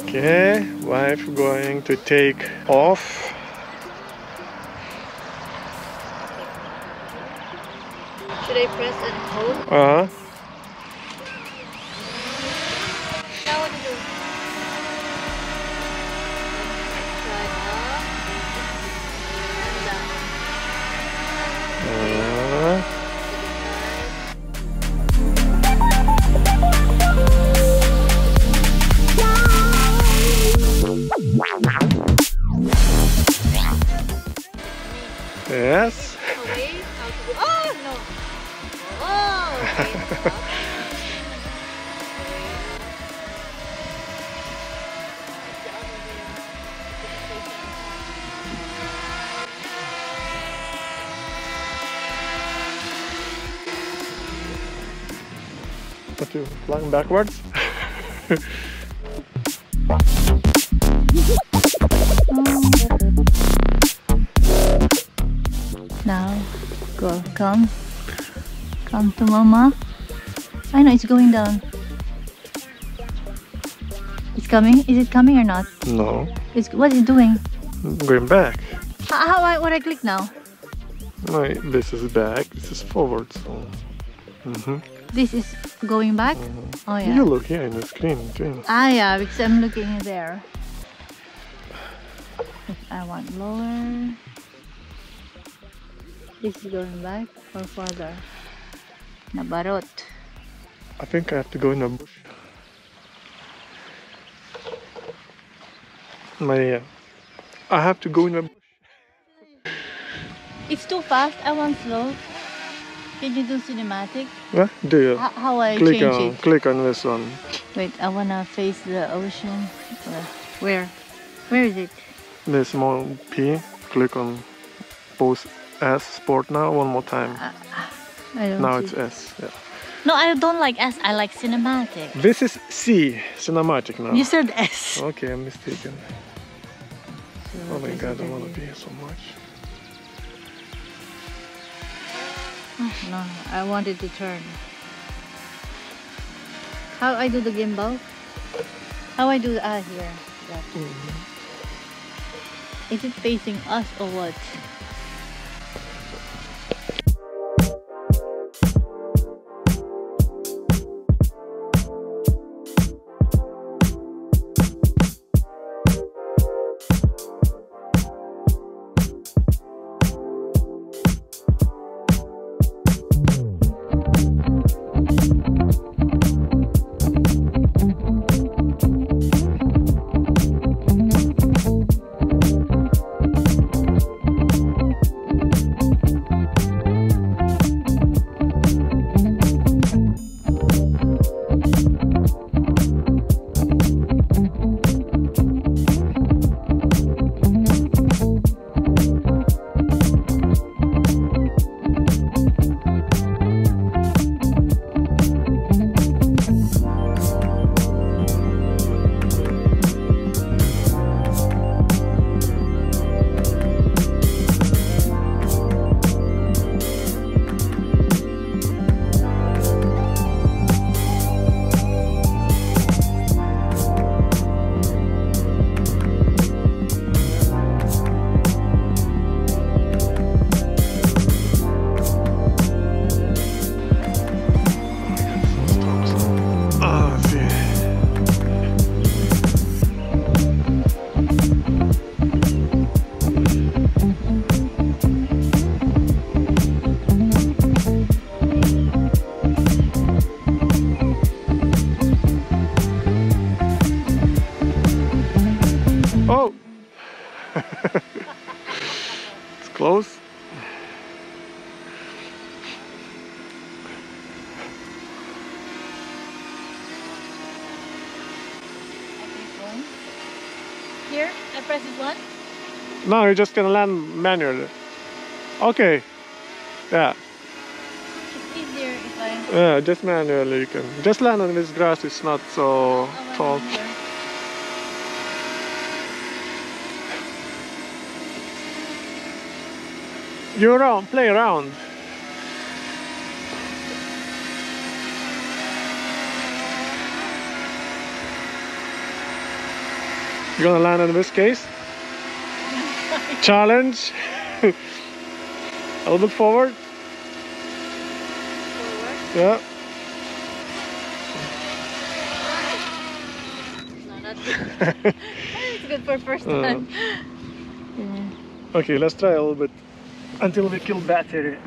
Okay, wife going to take off. Should I press and hold? Uh-huh. Now what to do? Try up and down. Yes. Away. How to do? Oh no! Oh. Okay. But you flying backwards? Now, go, come to mama. I know it's going down. It's coming. Is it coming or not? No. What is it doing? Going back. What I click now? No, this is back. This is forward. So. This is going back. Oh yeah. You look here in the screen too. Ah yeah, because I'm looking there. If I want lower. This is going back or further? Nabarot. I think I have to go in the bush. I have to go in the bush. It's too fast. I want slow. Can you do cinematic? What? Do you? How I click change on, it? Click on this one. Wait, I wanna face the ocean. Where? Where is it? The small P. Click on post S sport now. One more time. I don't Now see. it's S. Yeah. No, I don't like S. I like cinematic. This is C. Cinematic now. You said S. Okay, I'm mistaken. Oh my god, I want to be here so much. No, I wanted to turn. How I do the gimbal? How I do here? That. Is it facing us or what? It's close. Here, I press this one. No, you're just gonna land manually. Okay. Yeah. It's easier if I... Yeah, just manually you can. Just land on this grass, it's not so tall. You around, play around. You're gonna land in this case. Challenge. A little bit forward. Yeah. No, that's good. It's good for first time. Yeah. Okay, let's try a little bit until we kill battery.